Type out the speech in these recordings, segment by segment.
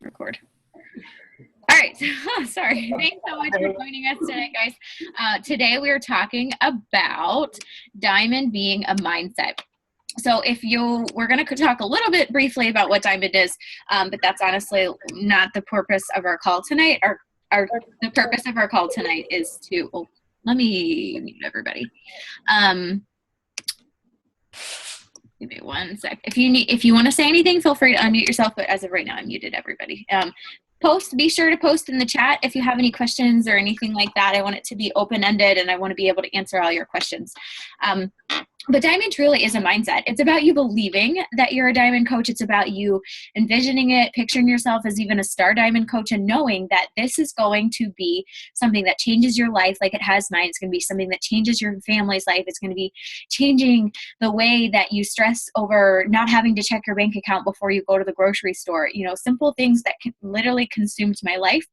Record. All right. Sorry. Thanks so much for joining us today, guys. Today we are talking about Diamond being a mindset. So we're going to talk a little bit briefly about what Diamond is, but that's honestly not the purpose of our call tonight. The purpose of our call tonight is to, let me mute everybody. Give me one sec. If you want to say anything, feel free to unmute yourself, but as of right now, I muted everybody. Be sure to post in the chat if you have any questions or anything like that. I want it to be open-ended and I want to be able to answer all your questions. But Diamond truly is a mindset. It's about you believing that you're a Diamond coach. It's about you envisioning it, picturing yourself as even a star Diamond coach, and knowing that this is going to be something that changes your life like it has mine. It's going to be something that changes your family's life. It's going to be changing the way that you stress over not having to check your bank account before you go to the grocery store. Simple things that literally consumed my life.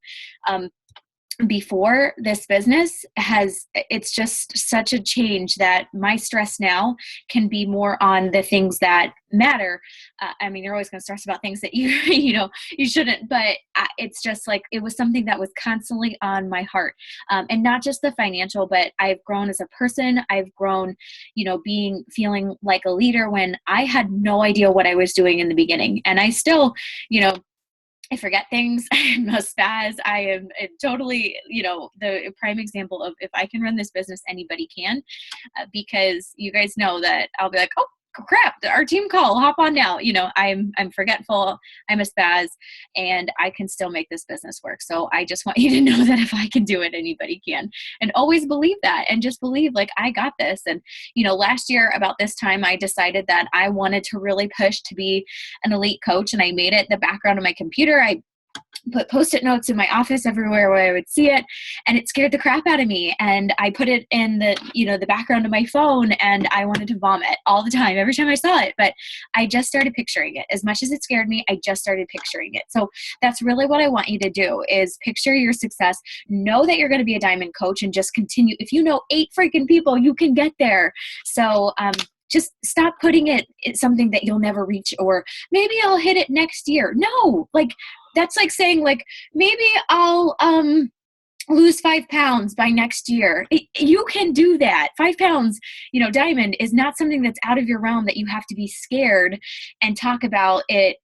Before this business it's just such a change that my stress now can be more on the things that matter. You're always going to stress about things that you shouldn't, but it's just like, it was something that was constantly on my heart. And not just the financial, but I've grown as a person. I've grown, feeling like a leader when I had no idea what I was doing in the beginning. And I still, I forget things. I'm a spaz. I am totally, the prime example of if I can run this business, anybody can, because you guys know that I'll be like, oh crap, our team call, hop on now. I'm forgetful. I'm a spaz and I can still make this business work. So I just want you to know that if I can do it, anybody can, and always believe that, and just believe like I got this. And, last year about this time, I decided that I wanted to really push to be an elite coach, and I made it the background of my computer. I put Post-it notes in my office everywhere where I would see it, and it scared the crap out of me. And I put it in the background of my phone, and I wanted to vomit all the time, every time I saw it. But I just started picturing it. As much as it scared me, I just started picturing it. So that's really what I want you to do, is picture your success. Know that you're going to be a Diamond coach, and just continue. If you know 8 freaking people, you can get there. So, just stop putting it's something that you'll never reach, or maybe I'll hit it next year. No, that's like saying maybe I'll lose 5 pounds by next year. You can do that. 5 pounds, Diamond is not something that's out of your realm that you have to be scared and talk about it,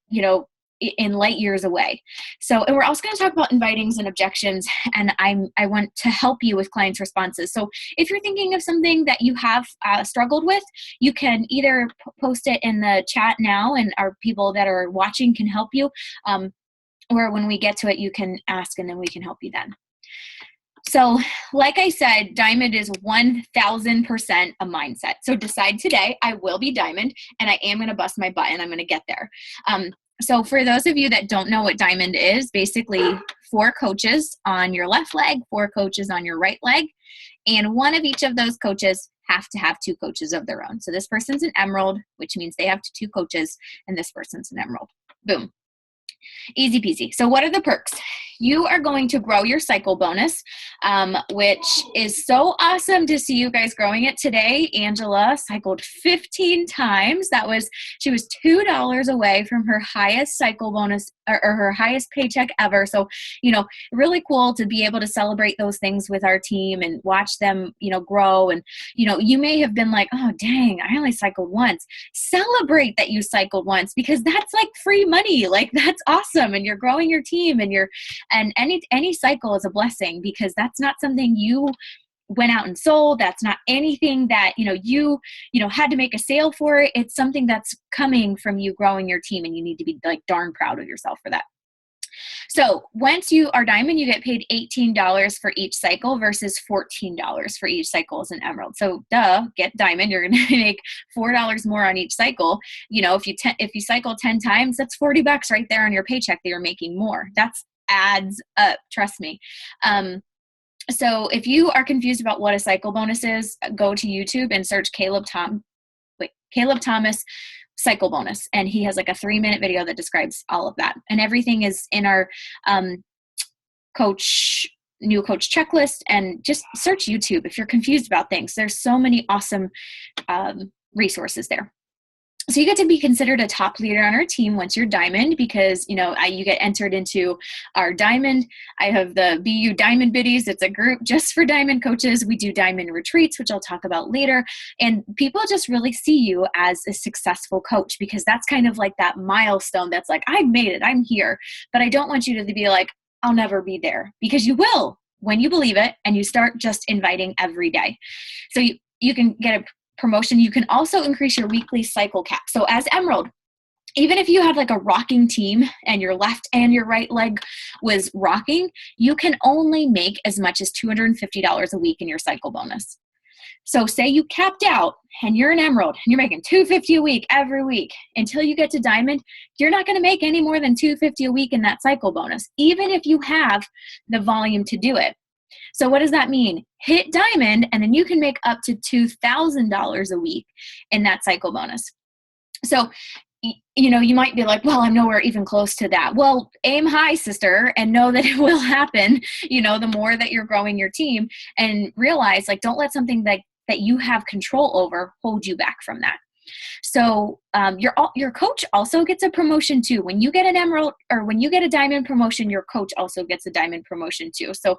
in light years away. So, and we're also going to talk about invitings and objections, and I want to help you with clients' responses. So if you're thinking of something that you have struggled with, you can either post it in the chat now, and our people that are watching can help you, or when we get to it, you can ask and then we can help you then. So like I said, Diamond is 1000% a mindset. So decide today, I will be Diamond, and I am going to bust my butt, and I'm going to get there. So for those of you that don't know what Diamond is, basically 4 coaches on your left leg, 4 coaches on your right leg, and one of each of those coaches have to have 2 coaches of their own. So this person's an Emerald, which means they have 2 coaches, and this person's an Emerald. Boom. Easy peasy. So what are the perks? You are going to grow your cycle bonus, which is so awesome to see you guys growing it today. Angela cycled 15 times. She was $2 away from her highest cycle bonus, or her highest paycheck ever. So, really cool to be able to celebrate those things with our team and watch them, grow. And, you may have been like, oh, dang, I only cycled once. Celebrate that you cycled once, because that's like free money. That's awesome. And you're growing your team, and any cycle is a blessing, because that's not something you went out and sold. That's not anything that, you had to make a sale for it. It's something that's coming from you growing your team, and you need to be darn proud of yourself for that. So once you are Diamond, you get paid $18 for each cycle versus $14 for each cycle as an Emerald. So get Diamond, you're going to make $4 more on each cycle. If you cycle 10 times, that's $40 right there on your paycheck that you're making more. That's adds up, trust me. So if you are confused about what a cycle bonus is, go to YouTube and search Caleb Thomas cycle bonus, and he has a 3-minute video that describes all of that, and everything is in our new coach checklist. And just search YouTube if you're confused about things. There's so many awesome resources there. So you get to be considered a top leader on our team once you're diamond, because, you get entered into our diamond. I have the BU Diamond Biddies. It's a group just for diamond coaches. We do diamond retreats, which I'll talk about later. And people just really see you as a successful coach, because that's kind of like that milestone that's like, I made it, I'm here. But I don't want you to be like, I'll never be there, because you will when you believe it and you start just inviting every day. So you can get a promotion. You can also increase your weekly cycle cap. So as Emerald, even if you had like a rocking team and your left and your right leg was rocking, you can only make as much as $250 a week in your cycle bonus. So say you capped out and you're an Emerald and you're making $250 a week every week until you get to Diamond, you're not going to make any more than $250 a week in that cycle bonus, even if you have the volume to do it. So what does that mean? Hit Diamond and then you can make up to $2,000 a week in that cycle bonus. So, you might be like, well, I'm nowhere even close to that. Well, aim high, sister, and know that it will happen, the more that you're growing your team, and realize, like, don't let something that you have control over hold you back from that. So your coach also gets a promotion too. When you get an Emerald or when you get a Diamond promotion, your coach also gets a Diamond promotion too. So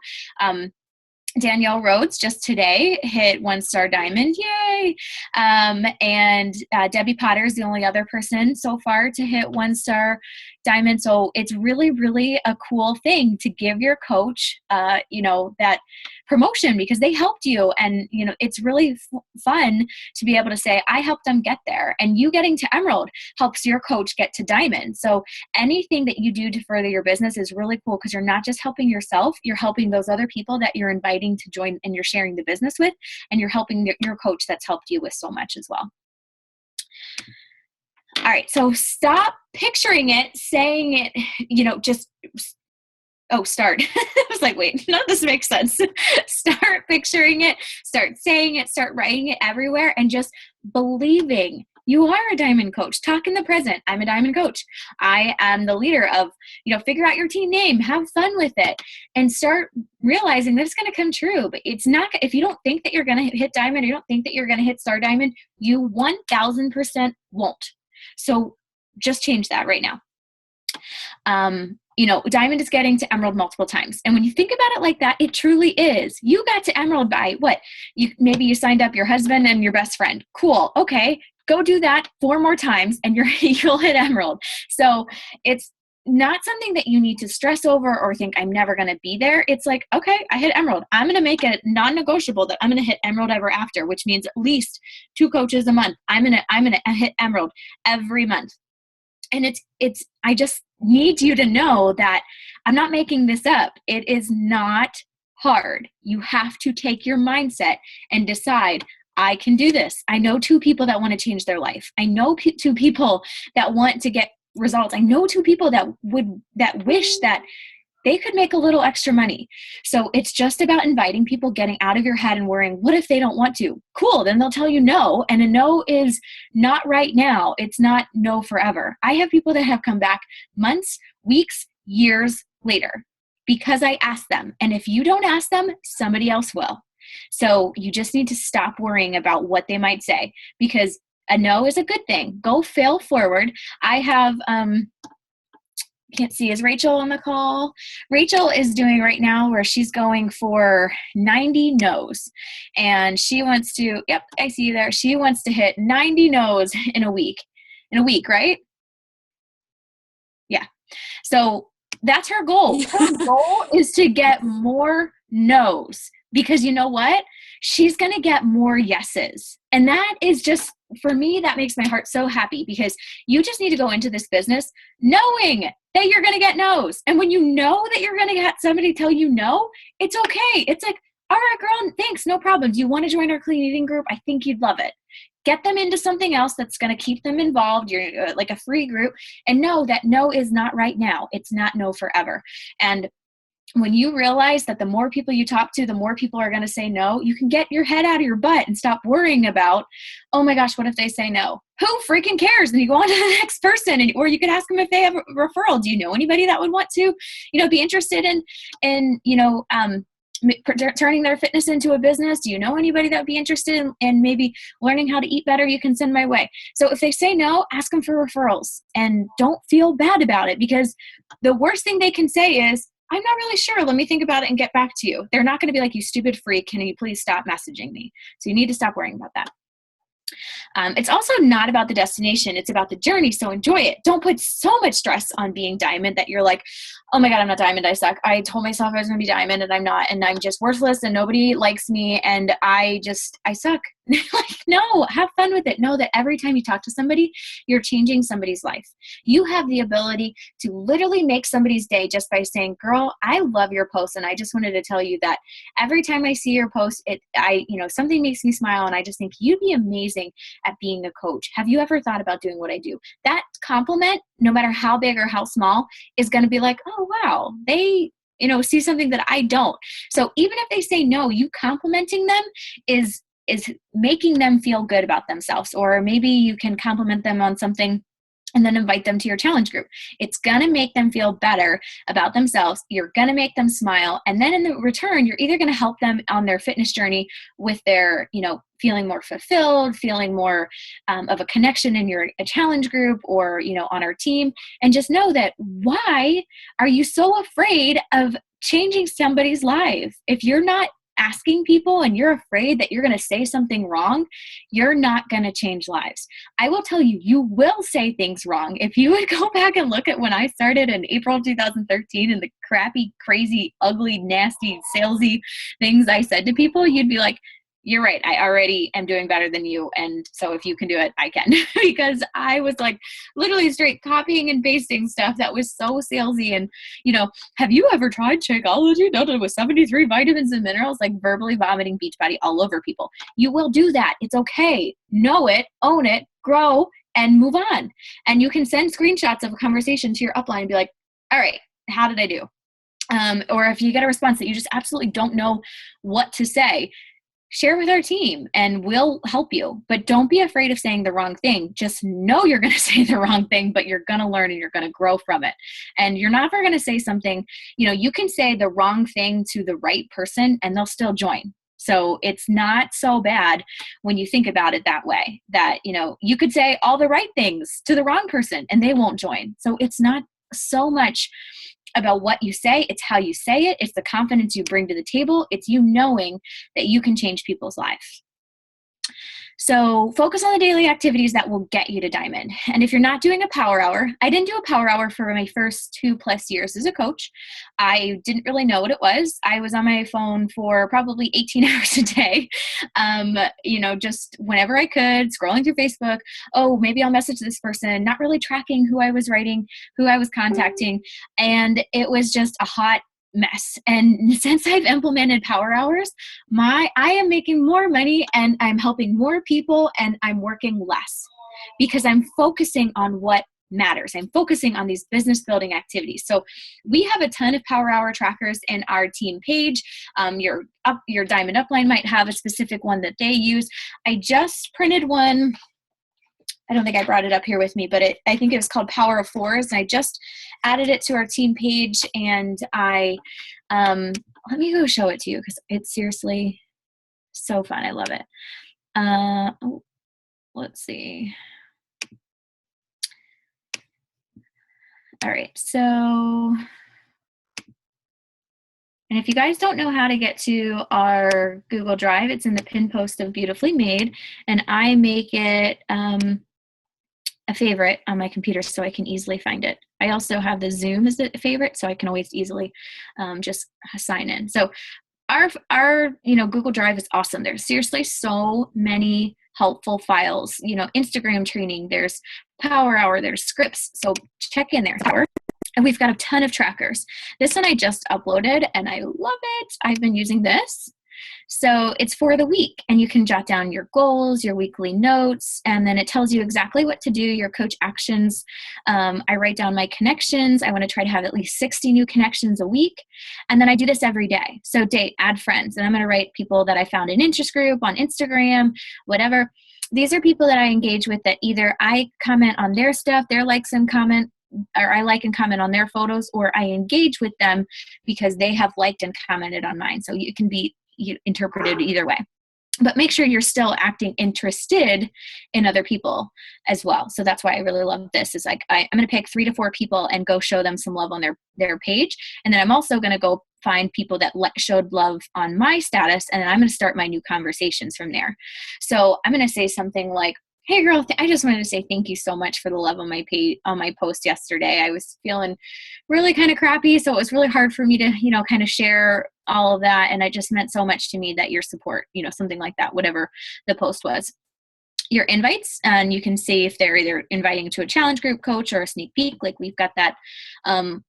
Danielle Rhodes just today hit 1-star Diamond. Yay. And Debbie Potter is the only other person so far to hit 1-star Diamond. So it's really, really a cool thing to give your coach, that promotion, because they helped you. And, it's really fun to be able to say, I helped them get there. And you getting to Emerald helps your coach get to Diamond. So anything that you do to further your business is really cool, because you're not just helping yourself, you're helping those other people that you're inviting to join and you're sharing the business with, and you're helping your coach that's helped you with so much as well. All right, so stop picturing it, saying it, start. I was like, wait, none of this makes sense. Start picturing it, start saying it, start writing it everywhere, and just believing you are a Diamond coach. Talk in the present. I'm a Diamond coach. I am the leader of, figure out your team name, have fun with it, and start realizing that it's going to come true. But it's not, if you don't think that you're going to hit Diamond, or you don't think that you're going to hit Star Diamond, you 1000% won't. So just change that right now. Diamond is getting to Emerald multiple times. And when you think about it like that, it truly is. You got to Emerald by what? Maybe you signed up your husband and your best friend. Cool. Okay. Go do that 4 more times and you'll hit Emerald. So it's not something that you need to stress over or think I'm never going to be there. It's like, okay, I hit Emerald. I'm going to make it non-negotiable that I'm going to hit Emerald ever after, which means at least 2 coaches a month. I'm going to hit Emerald every month. And I just need you to know that I'm not making this up. It is not hard. You have to take your mindset and decide, I can do this. I know 2 people that want to change their life. I know 2 people that want to get results. I know 2 people that wish that they could make a little extra money. So it's just about inviting people, getting out of your head and worrying, what if they don't want to? Cool. Then they'll tell you no. And a no is not right now. It's not no forever. I have people that have come back months, weeks, years later because I asked them. And if you don't ask them, somebody else will. So you just need to stop worrying about what they might say, because a no is a good thing. Go fail forward. I have, can't see, is Rachel on the call? Rachel is doing right now where she's going for 90 no's, and she wants to, yep, I see you there. She wants to hit 90 no's in a week, right? Yeah. So that's her goal. Her goal is to get more no's, because you know what? She's going to get more yeses. And that is just, for me, that makes my heart so happy, because you just need to go into this business knowing that you're going to get no's. And when you know that you're going to get somebody tell you no, it's okay. It's like, all right, girl, thanks, no problem. Do you want to join our clean eating group? I think you'd love it. Get them into something else that's going to keep them involved. You're like a free group, and know that no is not right now. It's not no forever. And when you realize that the more people you talk to, the more people are going to say no, you can get your head out of your butt and stop worrying about, oh my gosh, what if they say no? Who freaking cares? And you go on to the next person, or you could ask them if they have a referral. Do you know anybody that would want to, be interested in turning their fitness into a business? Do you know anybody that would be interested in maybe learning how to eat better? You can send my way. So if they say no, ask them for referrals and don't feel bad about it, because the worst thing they can say is, I'm not really sure. Let me think about it and get back to you. They're not going to be like, you stupid freak, can you please stop messaging me? So you need to stop worrying about that. It's also not about the destination. It's about the journey. So enjoy it. Don't put so much stress on being diamond that you're like, oh my God, I'm not diamond. I suck. I told myself I was going to be diamond and I'm not, and I'm just worthless and nobody likes me. And I suck. Like, no, have fun with it. Know that every time you talk to somebody, you're changing somebody's life. You have the ability to literally make somebody's day just by saying, girl, I love your post. And I just wanted to tell you that every time I see your post, something makes me smile. And I just think you'd be amazing at being a coach. Have you ever thought about doing what I do? That compliment, no matter how big or how small, is going to be like, oh, wow, they see something that I don't. So even if they say no, you complimenting them is making them feel good about themselves. Or maybe you can compliment them on something and then invite them to your challenge group. It's going to make them feel better about themselves. You're going to make them smile. And then in the return, you're either going to help them on their fitness journey with their, feeling more fulfilled, feeling more of a connection in a challenge group or, on our team. And just know that, why are you so afraid of changing somebody's life? If you're not asking people and you're afraid that you're going to say something wrong, you're not going to change lives. I will tell you, you will say things wrong. If you would go back and look at when I started in April 2013 and the crappy, crazy, ugly, nasty, salesy things I said to people, you'd be like, you're right. I already am doing better than you. And so if you can do it, I can. Because I was like literally straight copying and pasting stuff that was so salesy. And, have you ever tried Shakeology with 73 vitamins and minerals, like verbally vomiting Beachbody all over people? You will do that. It's okay. Know it, own it, grow, and move on. And you can send screenshots of a conversation to your upline and be like, all right, how did I do? Or if you get a response that you just absolutely don't know what to say, share with our team and we'll help you. But don't be afraid of saying the wrong thing. Just know you're going to say the wrong thing, but you're going to learn and you're going to grow from it. And you're never going to say something, you can say the wrong thing to the right person and they'll still join. So it's not so bad when you think about it that way, that, you could say all the right things to the wrong person and they won't join. So it's not so much about what you say, it's how you say it, it's the confidence you bring to the table, it's you knowing that you can change people's lives. So focus on the daily activities that will get you to diamond. And if you're not doing a power hour, I didn't do a power hour for my first 2+ years as a coach. I didn't really know what it was. I was on my phone for probably 18 hours a day, just whenever I could, scrolling through Facebook. Oh, maybe I'll message this person, not really tracking who I was writing, who I was contacting. And it was just a hot mess. And since I've implemented power hours, I am making more money and I'm helping more people and I'm working less because I'm focusing on what matters. I'm focusing on these business building activities. So we have a ton of power hour trackers in our team page. Your Diamond Upline might have a specific one that they use. I just printed one. I don't think I brought it up here with me, but I think it was called Power of Fours. And I just added it to our team page and let me go show it to you because it's seriously so fun. I love it. Let's see. All right. So, and if you guys don't know how to get to our Google Drive, it's in the pin post of Beautifully Made, and I make it a favorite on my computer so I can easily find it. I also have the Zoom as a favorite, so I can always easily just sign in. So our Google Drive is awesome. There's seriously so many helpful files. Instagram training, there's Power Hour, there's scripts. So check in there. And we've got a ton of trackers. This one I just uploaded and I love it. I've been using this. So it's for the week and you can jot down your goals, your weekly notes, and then it tells you exactly what to do, your coach actions. I write down my connections. I want to try to have at least 60 new connections a week. And then I do this every day. So date, add friends, and I'm going to write people that I found in interest group, on Instagram, whatever. These are people that I engage with that either I comment on their stuff, their likes and comment or I like and comment on their photos, or I engage with them because they have liked and commented on mine. So it can be interpreted either way. But make sure you're still acting interested in other people as well. So that's why I really love this, is like, I'm going to pick 3 to 4 people and go show them some love on their page. And then I'm also going to go find people that showed love on my status. And then I'm going to start my new conversations from there. So I'm going to say something like, hey girl, I just wanted to say thank you so much for the love on my page, on my post yesterday. I was feeling really kind of crappy. So it was really hard for me to, kind of share all of that. And it just meant so much to me that your support, something like that, whatever the post was. Your invites, and you can see if they're either inviting to a challenge group, coach, or a sneak peek. Like we've got that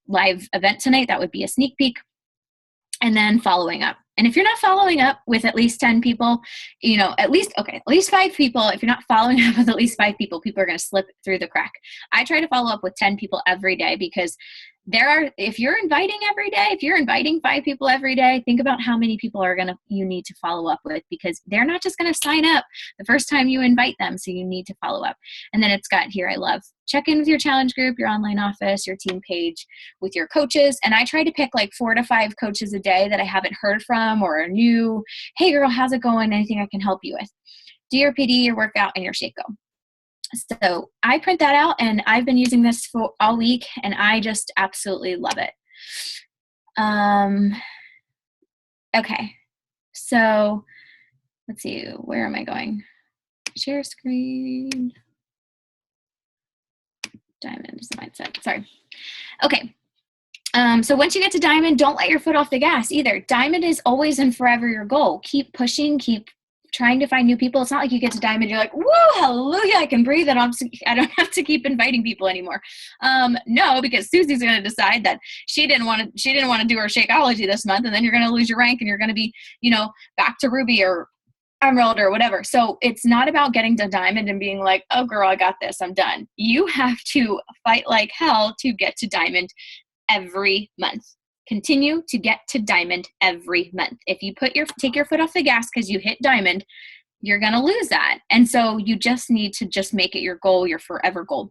live event tonight. That would be a sneak peek. And then following up. And if you're not following up with at least 10 people, at least 5 people, if you're not following up with at least 5 people, people are going to slip through the crack. I try to follow up with 10 people every day, because if you're inviting every day, if you're inviting 5 people every day, think about how many people you need to follow up with, because they're not just going to sign up the first time you invite them. So you need to follow up. And then it's got here, I love, check in with your challenge group, your online office, your team page, with your coaches. And I try to pick like 4 to 5 coaches a day that I haven't heard from or are new. Hey girl, how's it going? Anything I can help you with? Do your PD, your workout, and your shake go. So I print that out, and I've been using this for all week, and I just absolutely love it. Okay, so let's see, where am I going? Share screen. Diamond is the mindset. Sorry. Okay. So once you get to diamond, don't let your foot off the gas either. Diamond is always and forever your goal. Keep pushing, keep trying to find new people. It's not like you get to diamond, you're like, whoa, hallelujah, I can breathe, and I don't have to keep inviting people anymore. No, because Susie's going to decide that she didn't want to do her Shakeology this month, and then you're going to lose your rank, and you're going to be, back to Ruby or Emerald or whatever. So it's not about getting to diamond and being like, oh girl, I got this, I'm done. You have to fight like hell to get to diamond every month. Continue to get to diamond every month. If you take your foot off the gas because you hit diamond, you're going to lose that. And so you just need to just make it your goal, your forever goal.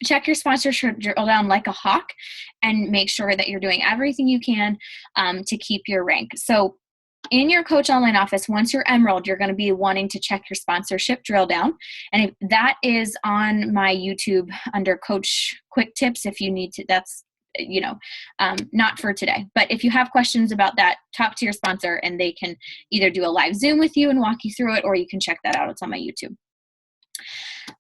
Check your sponsorship drill down like a hawk, and make sure that you're doing everything you can to keep your rank. So in your coach online office, once you're Emerald, you're going to be wanting to check your sponsorship drill down. And if that is on my YouTube under Coach Quick Tips, if you need to, that's not for today. But if you have questions about that, talk to your sponsor, and they can either do a live Zoom with you and walk you through it, or you can check that out. It's on my YouTube.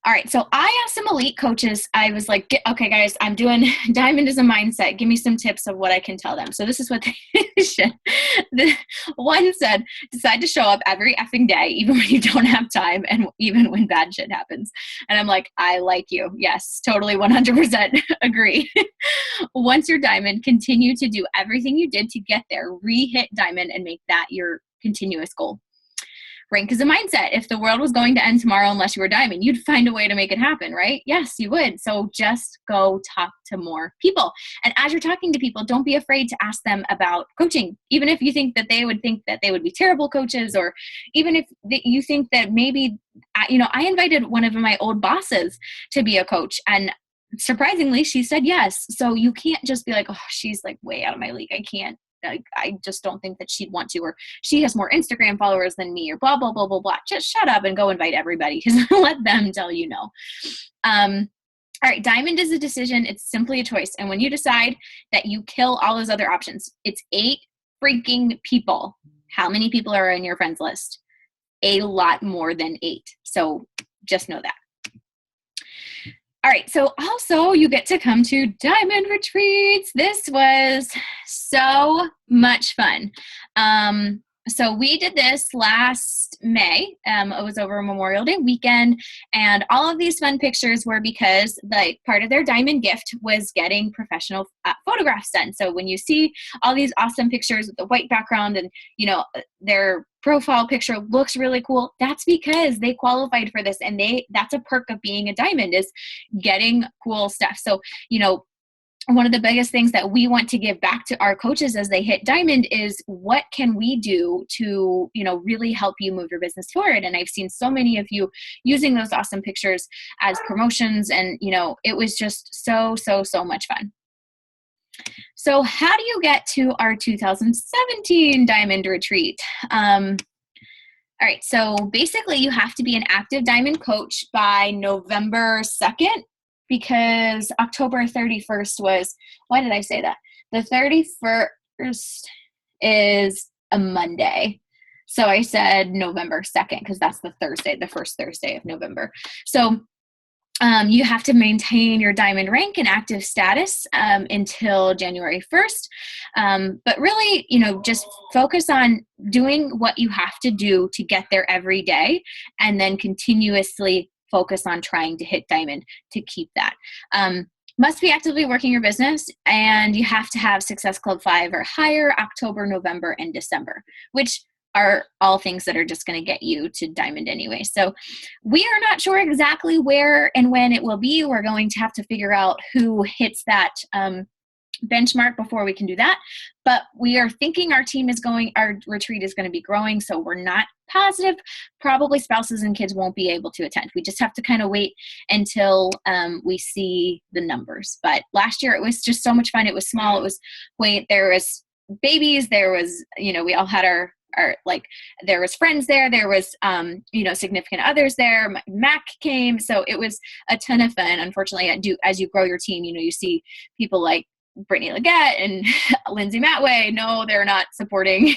All right. So I asked some elite coaches, I was like, okay, guys, I'm doing diamond as a mindset. Give me some tips of what I can tell them. So this is what they said. One said, decide to show up every effing day, even when you don't have time, and even when bad shit happens. And I'm like, I like you. Yes, totally 100% agree. Once you're diamond, continue to do everything you did to get there, re-hit diamond, and make that your continuous goal. Rank is a mindset. If the world was going to end tomorrow unless you were diamond, you'd find a way to make it happen, right? Yes, you would. So just go talk to more people. And as you're talking to people, don't be afraid to ask them about coaching. Even if you think that they would be terrible coaches, or even if you think that maybe, I invited one of my old bosses to be a coach, and surprisingly, she said yes. So you can't just be like, oh, she's like way out of my league, I can't. I just don't think that she'd want to, or she has more Instagram followers than me, or blah, blah, blah, blah, blah. Just shut up and go invite everybody, because let them tell you no. All right. Diamond is a decision. It's simply a choice. And when you decide that you kill all those other options, it's 8 freaking people. How many people are on your friends list? A lot more than 8. So just know that. All right. So also you get to come to diamond retreats. This was so much fun. So we did this last May. It was over Memorial Day weekend, and all of these fun pictures were because part of their diamond gift was getting professional photographs done. So when you see all these awesome pictures with the white background, and their profile picture looks really cool, that's because they qualified for this, and that's a perk of being a diamond, is getting cool stuff. So one of the biggest things that we want to give back to our coaches as they hit diamond is what can we do to, really help you move your business forward. And I've seen so many of you using those awesome pictures as promotions, and, it was just so, so, so much fun. So how do you get to our 2017 Diamond Retreat? All right, so basically you have to be an active Diamond coach by November 2nd, because October 31st was, why did I say that? The 31st is a Monday. So I said November 2nd because that's the first Thursday of November. So you have to maintain your diamond rank and active status until January 1st. But really, just focus on doing what you have to do to get there every day, and then continuously focus on trying to hit diamond to keep that. Must be actively working your business, and you have to have Success Club 5 or higher October, November, and December, which are all things that are just going to get you to diamond anyway. So we are not sure exactly where and when it will be. We're going to have to figure out who hits that benchmark before we can do that. But we are thinking our retreat is going to be growing. So we're not positive. Probably spouses and kids won't be able to attend. We just have to kind of wait until we see the numbers. But last year it was just so much fun. It was small. There was babies. There was, we all had our there was friends there. There was, significant others there. Mac came. So it was a ton of fun. Unfortunately, as you grow your team, you see people like Brittany Leggett and Lindsay Matway. No, they're not supporting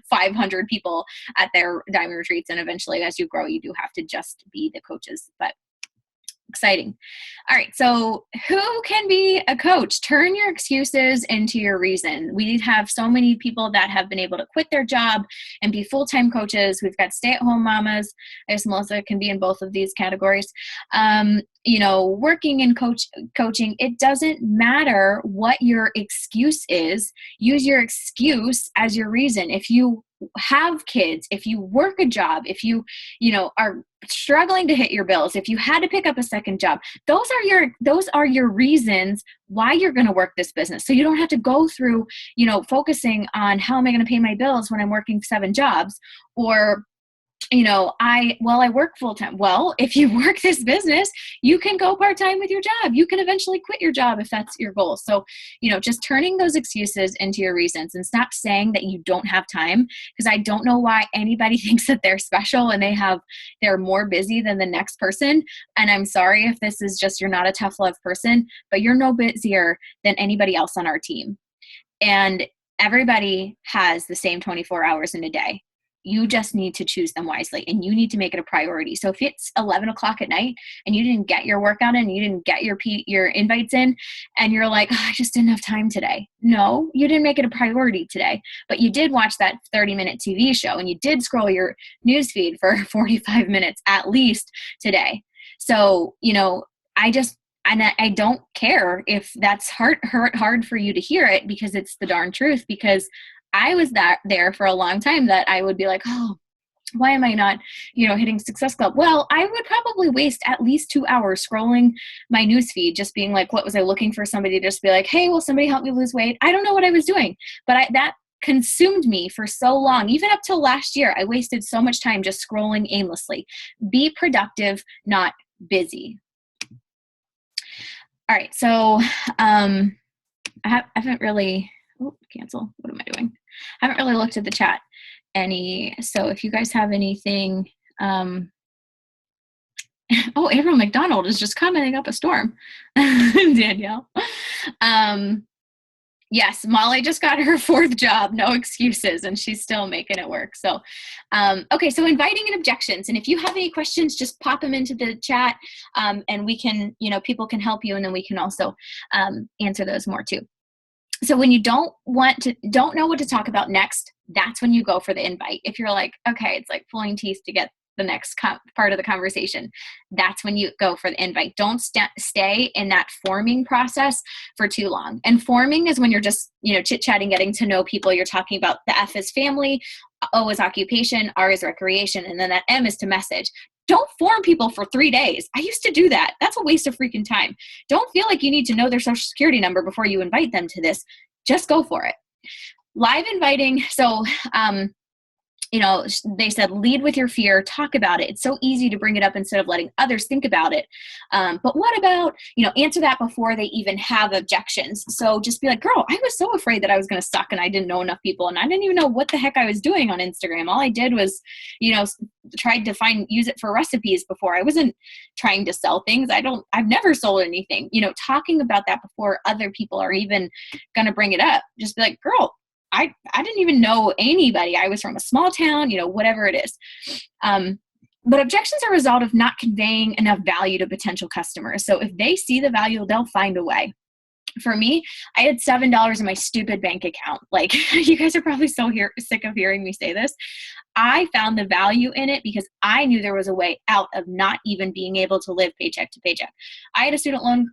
500 people at their diamond retreats. And eventually, as you grow, you do have to just be the coaches. But exciting. All right. So who can be a coach? Turn your excuses into your reason. We have so many people that have been able to quit their job and be full-time coaches. We've got stay-at-home mamas. I guess Melissa can be in both of these categories. Working in coaching, it doesn't matter what your excuse is. Use your excuse as your reason. If you have kids, if you work a job, if you are struggling to hit your bills, if you had to pick up a second job, those are your reasons why you're going to work this business. So you don't have to go through, focusing on how am I going to pay my bills when I'm working 7 jobs, or I work full time. Well, if you work this business, you can go part-time with your job. You can eventually quit your job if that's your goal. So, just turning those excuses into your reasons, and stop saying that you don't have time, because I don't know why anybody thinks that they're special and they're more busy than the next person. And I'm sorry if this is just, you're not a tough love person, but you're no busier than anybody else on our team. And everybody has the same 24 hours in a day. You just need to choose them wisely, and you need to make it a priority. So if it's 11 o'clock at night and you didn't get your workout in, you didn't get your invites in, and you're like, I just didn't have time today. No, you didn't make it a priority today, but you did watch that 30-minute TV show, and you did scroll your newsfeed for 45 minutes at least today. So, I don't care if that's hard for you to hear it, because it's the darn truth. Because I was there for a long time that I would be like, oh, why am I not, hitting Success Club? Well, I would probably waste at least 2 hours scrolling my newsfeed, just being like, what was I looking for? Somebody to just be like, hey, will somebody help me lose weight? I don't know what I was doing, but that consumed me for so long. Even up till last year, I wasted so much time just scrolling aimlessly. Be productive, not busy. All right. So I haven't really... Oh, cancel. What am I doing? I haven't really looked at the chat so if you guys have anything, April McDonald is just commenting up a storm. Danielle. Yes, Molly just got her 4th job, no excuses, and she's still making it work. So, okay, so inviting and objections. And if you have any questions, just pop them into the chat, and we can, people can help you, and then we can also answer those more too. So when you don't know what to talk about next, that's when you go for the invite. If you're like, okay, it's like pulling teeth to get the next part of the conversation, that's when you go for the invite. Don't stay in that forming process for too long. And forming is when you're just, chit-chatting, getting to know people. You're talking about the F is family, O is occupation, R is recreation, and then that M is to message. Don't form people for 3 days. I used to do that. That's a waste of freaking time. Don't feel like you need to know their social security number before you invite them to this. Just go for it. Live inviting. So, they said, lead with your fear, talk about it. It's so easy to bring it up instead of letting others think about it. But what about, answer that before they even have objections. So just be like, girl, I was so afraid that I was going to suck and I didn't know enough people. And I didn't even know what the heck I was doing on Instagram. All I did was, tried to use it for recipes before. I wasn't trying to sell things. I've never sold anything, talking about that before other people are even going to bring it up. Just be like, girl, I didn't even know anybody. I was from a small town, whatever it is. But objections are a result of not conveying enough value to potential customers. So if they see the value, they'll find a way. For me, I had $7 in my stupid bank account. Like, you guys are probably so sick of hearing me say this. I found the value in it because I knew there was a way out of not even being able to live paycheck to paycheck. I had a student loan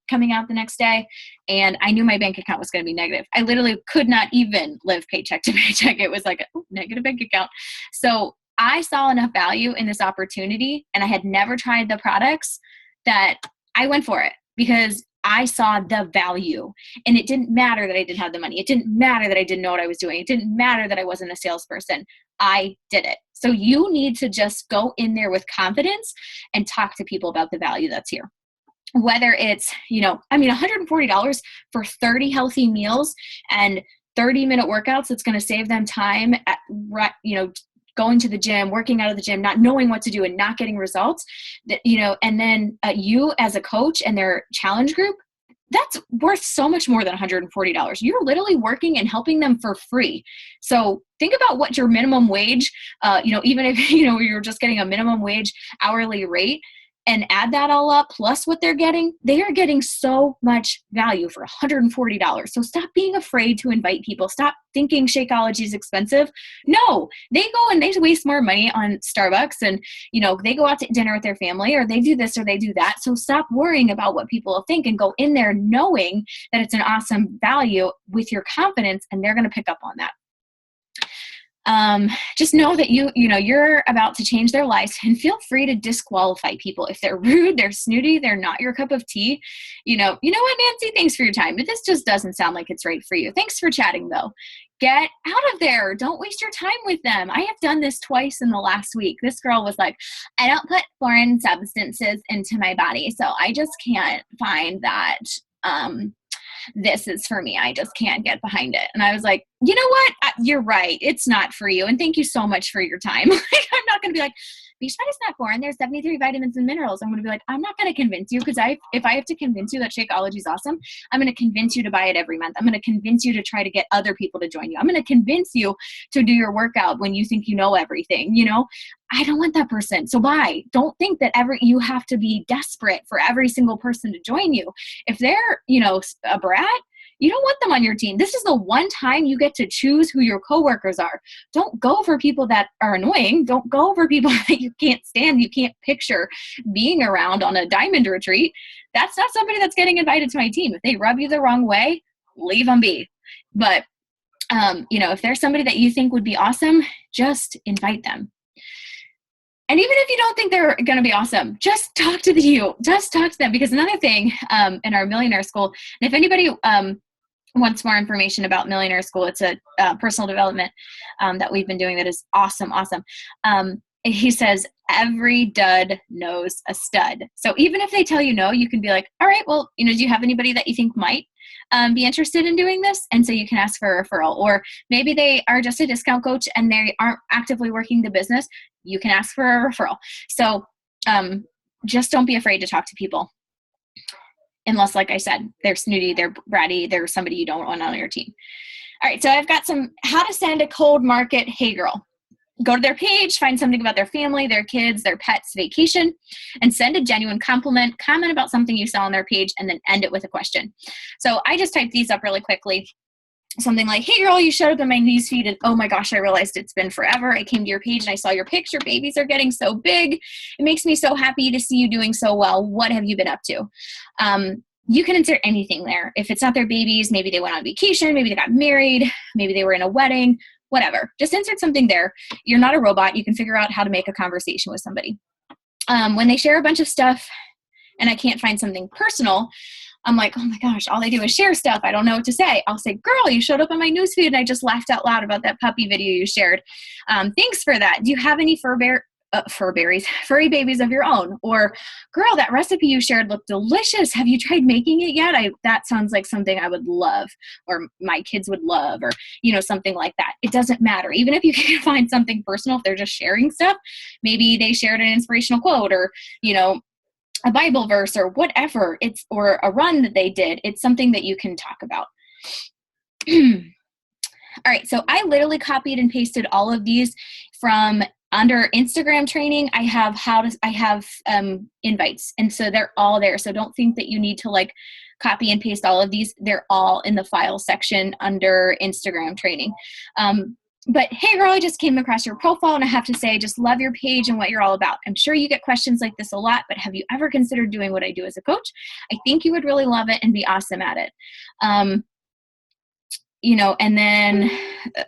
coming out the next day, and I knew my bank account was going to be negative. I literally could not even live paycheck to paycheck. It was like a negative bank account. So I saw enough value in this opportunity, and I had never tried the products, that I went for it because I saw the value. And it didn't matter that I didn't have the money. It didn't matter that I didn't know what I was doing. It didn't matter that I wasn't a salesperson. I did it. So you need to just go in there with confidence and talk to people about the value that's here. Whether it's, $140 for 30 healthy meals and 30-minute workouts, that's going to save them time at, going to the gym, working out of the gym, not knowing what to do and not getting results, and then you as a coach and their challenge group, that's worth so much more than $140. You're literally working and helping them for free. So think about what your minimum wage, even if, you're just getting a minimum wage hourly rate, and add that all up plus what they are getting so much value for $140. So stop being afraid to invite people. Stop thinking Shakeology is expensive. No, they go and they waste more money on Starbucks, and, they go out to dinner with their family, or they do this or they do that. So stop worrying about what people will think and go in there knowing that it's an awesome value with your confidence, and they're going to pick up on that. Just know that you're about to change their lives, and feel free to disqualify people. If they're rude, they're snooty, they're not your cup of tea, you know what, Nancy, thanks for your time, but this just doesn't sound like it's right for you. Thanks for chatting though. Get out of there. Don't waste your time with them. I have done this twice in the last week. This girl was like, I don't put foreign substances into my body, so I just can't find that, this is for me. I just can't get behind it. And I was like, you know what? You're right. It's not for you. And thank you so much for your time. I'm not going to be like, Beachbody is not foreign. There's 73 vitamins and minerals. I'm going to be like, I'm not going to convince you, because if I have to convince you that Shakeology is awesome, I'm going to convince you to buy it every month. I'm going to convince you to try to get other people to join you. I'm going to convince you to do your workout when you think you know everything. I don't want that person. So buy. Don't think that you have to be desperate for every single person to join you. If they're, a brat, you don't want them on your team. This is the one time you get to choose who your coworkers are. Don't go for people that are annoying. Don't go for people that you can't stand, you can't picture being around on a diamond retreat. That's not somebody that's getting invited to my team. If they rub you the wrong way, leave them be. But, if there's somebody that you think would be awesome, just invite them. And even if you don't think they're going to be awesome, just talk to them. Because another thing in our Millionaire School, and if anybody wants more information about Millionaire School, it's a personal development that we've been doing that is awesome. He says, every dud knows a stud. So even if they tell you no, you can be like, all right, well, do you have anybody that you think might be interested in doing this? And so you can ask for a referral. Or maybe they are just a discount coach and they aren't actively working the business. You can ask for a referral. So just don't be afraid to talk to people. Unless, like I said, they're snooty, they're bratty, they're somebody you don't want on your team. All right, so I've got how to send a cold market hey girl. Go to their page, find something about their family, their kids, their pets, vacation, and send a genuine compliment, comment about something you saw on their page, and then end it with a question. So I just typed these up really quickly. Something like, hey girl, you showed up in my newsfeed and oh my gosh, I realized it's been forever. I came to your page and I saw your picture. Babies are getting so big. It makes me so happy to see you doing so well. What have you been up to? You can insert anything there. If it's not their babies, maybe they went on vacation, maybe they got married, maybe they were in a wedding, whatever. Just insert something there. You're not a robot. You can figure out how to make a conversation with somebody. When they share a bunch of stuff and I can't find something personal, I'm like, oh my gosh, all they do is share stuff. I don't know what to say. I'll say, girl, you showed up on my newsfeed and I just laughed out loud about that puppy video you shared. Thanks for that. Do you have any furry babies of your own? Or, girl, that recipe you shared looked delicious. Have you tried making it yet? That sounds like something I would love, or my kids would love, or, something like that. It doesn't matter. Even if you can find something personal, if they're just sharing stuff, maybe they shared an inspirational quote, or, a Bible verse, or whatever, or a run that they did. It's something that you can talk about. All right. So I literally copied and pasted all of these from under Instagram training. I have invites. And so they're all there. So don't think that you need to copy and paste all of these. They're all in the file section under Instagram training. But hey, girl, I just came across your profile and I have to say, I just love your page and what you're all about. I'm sure you get questions like this a lot, but have you ever considered doing what I do as a coach? I think you would really love it and be awesome at it. And then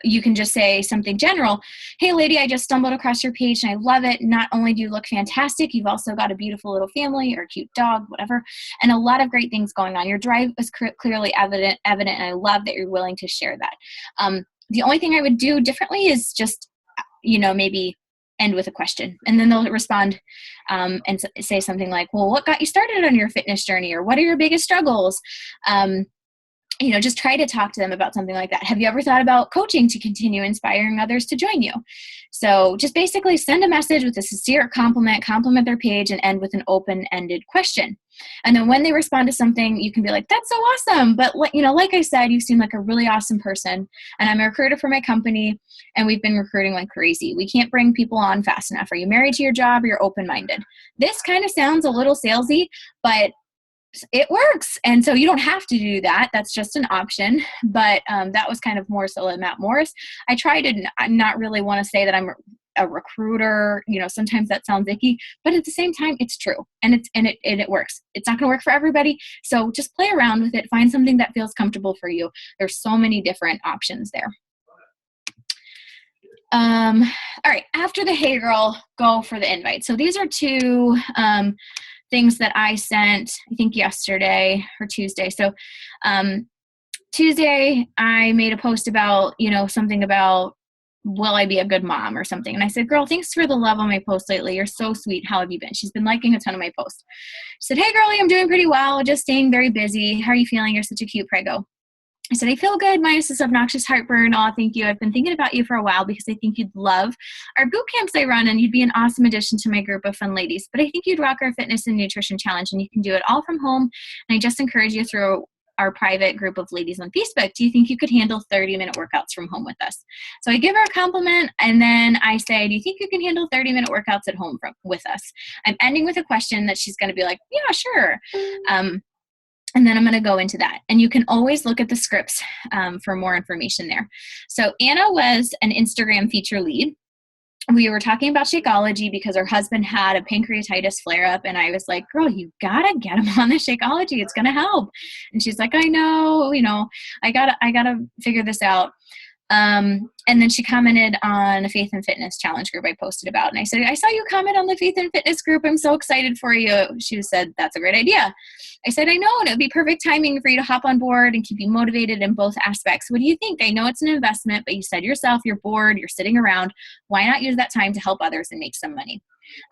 you can just say something general. Hey, lady, I just stumbled across your page and I love it. Not only do you look fantastic, you've also got a beautiful little family or a cute dog, whatever, and a lot of great things going on. Your drive is clearly evident, and I love that you're willing to share that. The only thing I would do differently is just, maybe end with a question, and then they'll respond and say something like, well, what got you started on your fitness journey? Or what are your biggest struggles? Just try to talk to them about something like that. Have you ever thought about coaching to continue inspiring others to join you? So just basically send a message with a sincere compliment their page, and end with an open-ended question. And then when they respond to something, you can be like, that's so awesome. But like I said, you seem like a really awesome person, and I'm a recruiter for my company, and we've been recruiting like crazy. We can't bring people on fast enough. Are you married to your job, or you're open-minded? This kind of sounds a little salesy, but it works. And so you don't have to do that. That's just an option. But that was kind of more so at Matt Morris. I try to not really want to say that I'm a recruiter. Sometimes that sounds icky, but at the same time, it's true. And it works. It's not going to work for everybody. So just play around with it. Find something that feels comfortable for you. There's so many different options there. All right. After the Hey Girl, go for the invite. So these are two things that I sent, I think yesterday or Tuesday. So Tuesday, I made a post about, something about, will I be a good mom or something? And I said, girl, thanks for the love on my post lately. You're so sweet. How have you been? She's been liking a ton of my posts. She said, hey, girlie, I'm doing pretty well. Just staying very busy. How are you feeling? You're such a cute prego. I said, I feel good, minus this obnoxious heartburn. Oh, thank you. I've been thinking about you for a while because I think you'd love our boot camps I run, and you'd be an awesome addition to my group of fun ladies. But I think you'd rock our fitness and nutrition challenge, and you can do it all from home. And I just encourage you through our private group of ladies on Facebook. Do you think you could handle 30-minute workouts from home with us? So I give her a compliment, and then I say, do you think you can handle 30-minute workouts at home with us? I'm ending with a question that she's going to be like, yeah, sure. And then I'm going to go into that. And you can always look at the scripts for more information there. So Anna was an Instagram feature lead. We were talking about Shakeology because her husband had a pancreatitis flare-up. And I was like, girl, you got to get him on the Shakeology. It's going to help. And she's like, I know, I gotta figure this out. And then she commented on a Faith and Fitness challenge group I posted about. And I said, I saw you comment on the Faith and Fitness group. I'm so excited for you. She said, that's a great idea. I said, I know, and it would be perfect timing for you to hop on board and keep you motivated in both aspects. What do you think? I know it's an investment, but you said yourself, you're bored, you're sitting around. Why not use that time to help others and make some money?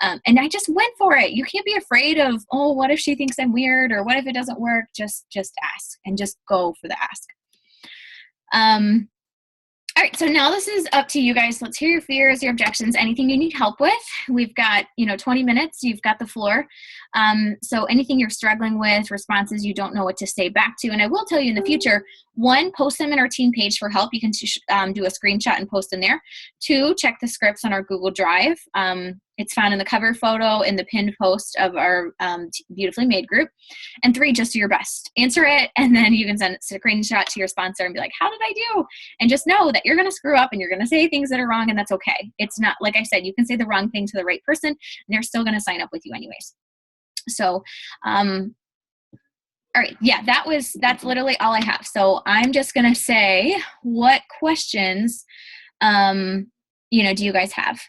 And I just went for it. You can't be afraid of, oh, what if she thinks I'm weird, or what if it doesn't work? Just ask, and just go for the ask. All right, so now this is up to you guys. Let's hear your fears, your objections, anything you need help with. We've got, 20 minutes. You've got the floor. So anything you're struggling with, responses you don't know what to say back to. And I will tell you in the future, 1, post them in our team page for help. You can do a screenshot and post in there. 2, check the scripts on our Google Drive. It's found in the cover photo in the pinned post of our Beautifully Made group. And 3, just do your best. Answer it, and then you can send a screenshot to your sponsor and be like, how did I do? And just know that you're going to screw up and you're going to say things that are wrong, and that's okay. It's not, like I said, you can say the wrong thing to the right person, and they're still going to sign up with you anyways. So, all right. Yeah, that's literally all I have. So I'm just going to say, what questions Do you guys have?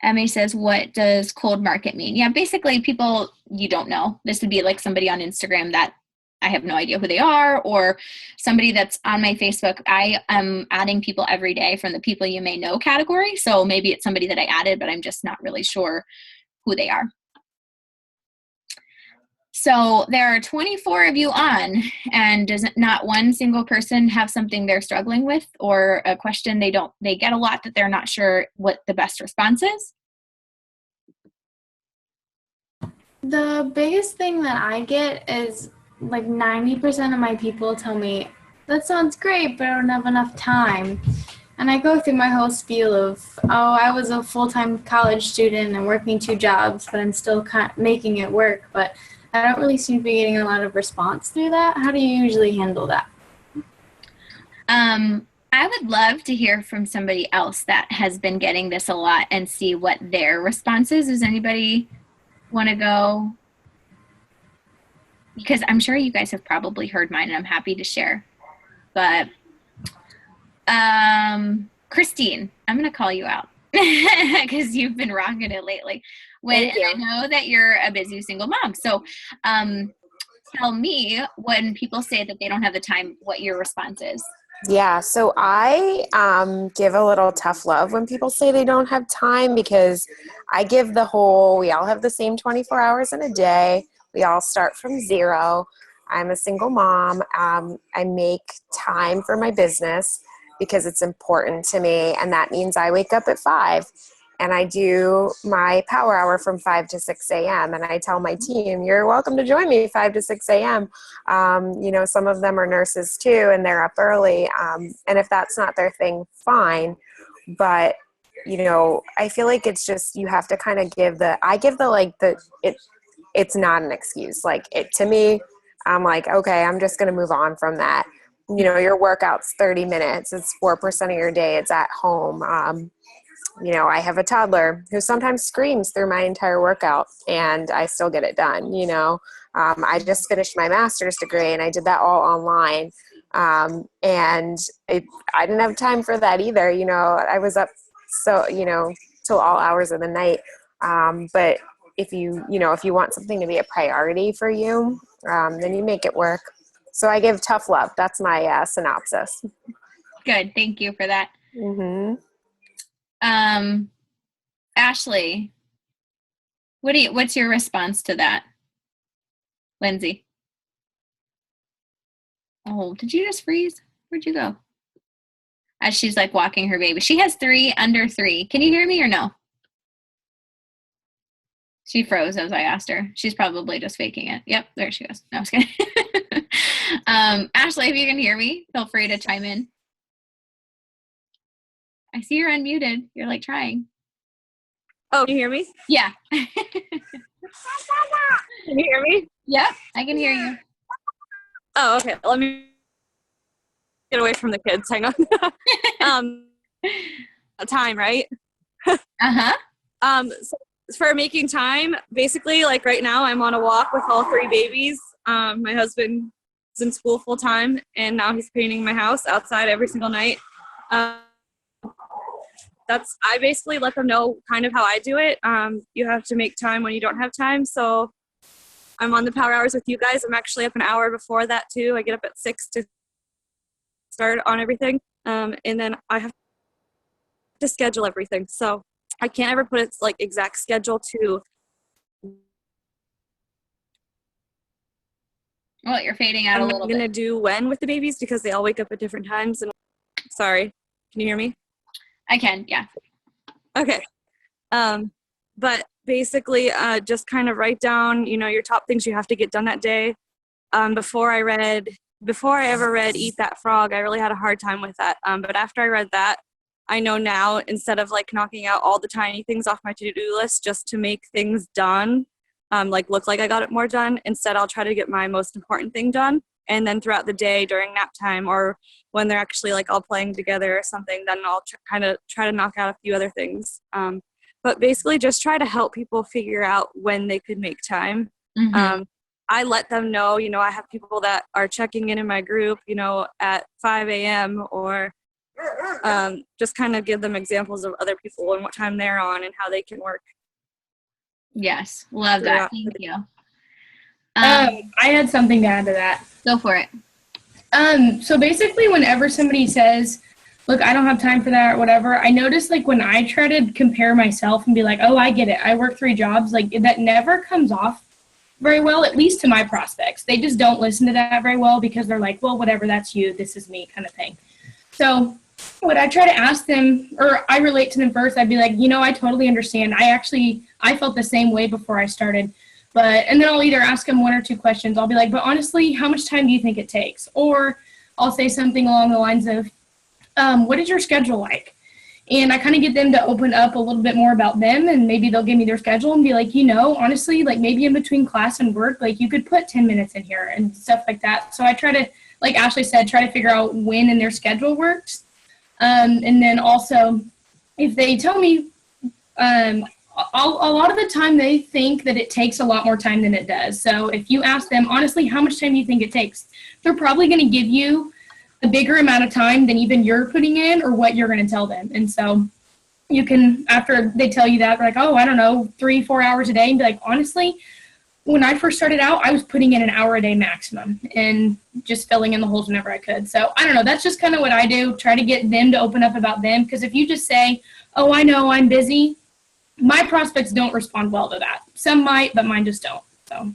Emmy says, what does cold market mean? Yeah, basically people you don't know. This would be like somebody on Instagram that I have no idea who they are, or somebody that's on my Facebook. I am adding people every day from the people you may know category. So maybe it's somebody that I added, but I'm just not really sure who they are. So there are 24 of you on, and does not one single person have something they're struggling with, or a question they get a lot that they're not sure what the best response is? The biggest thing that I get is like 90% of my people tell me, that sounds great, but I don't have enough time. And I go through my whole spiel of, I was a full-time college student and working 2 jobs, but I'm still making it work. But I don't really seem to be getting a lot of response through that. How do you usually handle that? I would love to hear from somebody else that has been getting this a lot and see what their response is. Does anybody want to go? Because I'm sure you guys have probably heard mine, and I'm happy to share. But Christine, I'm going to call you out because you've been rocking it lately. And I know that you're a busy single mom. So tell me, when people say that they don't have the time, what your response is. Yeah, so I give a little tough love when people say they don't have time, because I give we all have the same 24 hours in a day. We all start from zero. I'm a single mom. I make time for my business because it's important to me, and that means I wake up at 5 and I do my power hour from 5 to 6 a.m. And I tell my team, you're welcome to join me 5 to 6 a.m. Some of them are nurses too, and they're up early. And if that's not their thing, fine. But, I feel like it's just, you have to kind of it's not an excuse. To me, I'm like, okay, I'm just going to move on from that. Your workout's 30 minutes. It's 4% of your day. It's at home. I have a toddler who sometimes screams through my entire workout, and I still get it done. I just finished my master's degree, and I did that all online. And I didn't have time for that either. I was up till all hours of the night. But if you want something to be a priority for you, then you make it work. So I give tough love. That's my synopsis. Good. Thank you for that. Mm-hmm. Ashley, what's your response to that? Lindsay. Oh, did you just freeze? Where'd you go? As she's like walking her baby. She has 3 under 3. Can you hear me or no? She froze as I asked her. She's probably just faking it. Yep, there she goes. No, I was kidding. Ashley, if you can hear me, feel free to chime in. I see you're unmuted. You're like trying. Oh, can you hear me? Yeah. Can you hear me? Yep, I can hear you. Oh, okay. Let me get away from the kids. Hang on. Time, right? Uh-huh. So for making time, basically, like right now, I'm on a walk with all 3 babies. My husband is in school full time, and now he's painting my house outside every single night. I basically let them know kind of how I do it. You have to make time when you don't have time. So I'm on the power hours with you guys. I'm actually up an hour before that too. I get up at 6 to start on everything. And then I have to schedule everything. So I can't ever put its like exact schedule to. Well, you're fading out a little bit. I'm going to do when with the babies because they all wake up at different times. And sorry, can you hear me? I can, yeah. Okay. But basically just kind of write down, your top things you have to get done that day. Before I ever read Eat That Frog, I really had a hard time with that. But after I read that, I know now, instead of like knocking out all the tiny things off my to-do list just to make things done, look like I got it more done, instead I'll try to get my most important thing done. And then throughout the day during nap time, or when they're actually like all playing together or something, then I'll try to knock out a few other things. But basically just try to help people figure out when they could make time. Mm-hmm. I let them know, I have people that are checking in my group, at 5 a.m. or just kind of give them examples of other people and what time they're on and how they can work. Yes, love that. Thank you. I had something to add to that. Go for it. So basically, whenever somebody says, look, I don't have time for that or whatever, I notice, like, when I try to compare myself and be like, oh, I get it, I work 3 jobs, like, that never comes off very well, at least to my prospects. They just don't listen to that very well because they're like, well, whatever, that's you, this is me, kind of thing. So when I try to ask them, or I relate to them first, I'd be like, I totally understand. I felt the same way before I started. And then I'll either ask them 1 or 2 questions. I'll be like, but honestly, how much time do you think it takes? Or I'll say something along the lines of, what is your schedule like? And I kind of get them to open up a little bit more about them, and maybe they'll give me their schedule and be like, honestly, like, maybe in between class and work, like, you could put 10 minutes in here and stuff like that. So I try to, like Ashley said, try to figure out when in their schedule works. And then also, if they tell me, a lot of the time they think that it takes a lot more time than it does. So if you ask them, honestly, how much time do you think it takes? They're probably going to give you a bigger amount of time than even you're putting in or what you're going to tell them. And so you can, after they tell you that, they're like, oh, I don't know, 3-4 hours a day, and be like, honestly, when I first started out, I was putting in an hour a day maximum and just filling in the holes whenever I could. So I don't know. That's just kind of what I do. Try to get them to open up about them. Because if you just say, oh, I know, I'm busy, my prospects don't respond well to that. Some might, but mine just don't. So.